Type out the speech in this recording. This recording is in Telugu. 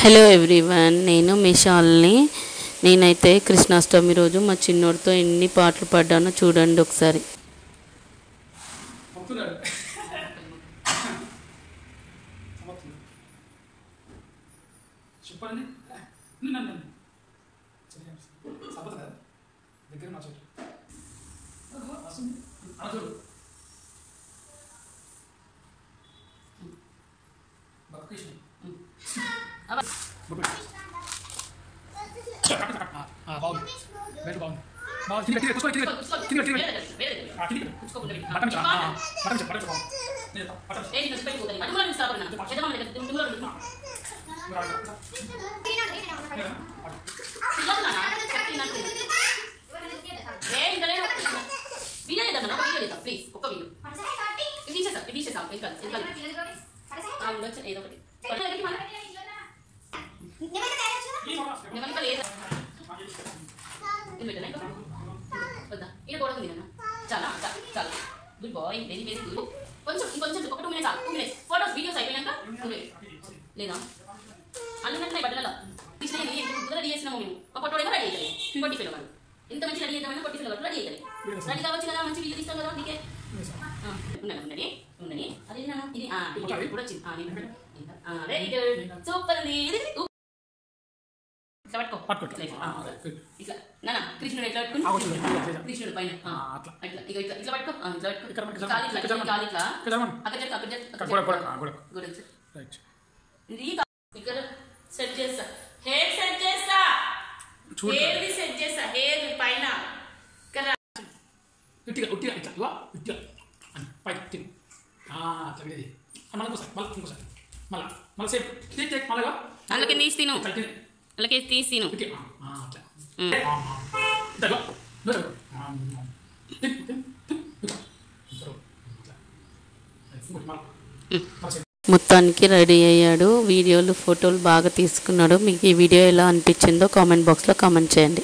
హలో ఎవ్రీవన్, నేను మీ శాలిని. నేనైతే కృష్ణాష్టమి రోజు మా చిన్నోడితో ఎన్ని పాటలు పాడానో చూడండి ఒకసారి. చాలా చాలా good boy, very very good. కొంచెం ఇంకొంచెం ఒక 2 minutes 2 minutes ఫోటోస్ వీడియోస్ అయిపోయాక లేదా అన్నట్టు బట్టల రెడీ చేసినాము మేము. ఒక ఫోటో ఏమో రెడీ అయ్యాలి. కొట్టి ఫిల్ వాళ్ళు ఇంత మంచి రెడీ చేద్దామని కొట్టి ఫిల్ వాళ్ళు రెడీ అయ్యాలి. రెడీ కావచ్చు కదా, మంచి వీడియో తీస్తాం కదా. నీకే ఉండని ఉండని అది ఇది కూడా వచ్చింది. వెరీ గుడ్, సూపర్ అండి. ఇట్లా నాన్న కృష్ణుడు ఎట్లా పట్టుకుని కృష్ణుడు పైన ఇట్లా ఇట్లా పట్టుకో, ఇట్లా పట్టుకో, కాలి ఇట్లా ఇక్కడ సెట్ చేస్తా, హెయిర్ సెట్ చేస్తా, హెయిర్ సెట్ చేస్తా, హెయిర్ పైన అందుకే తీసి తిను, అలాగే తీసి తిను. మొత్తానికి రెడీ అయ్యాడు. వీడియోలు ఫోటోలు బాగా తీసుకున్నాడు. మీకు ఈ వీడియో ఎలా అనిపించిందో కామెంట్ బాక్స్లో కామెంట్ చేయండి.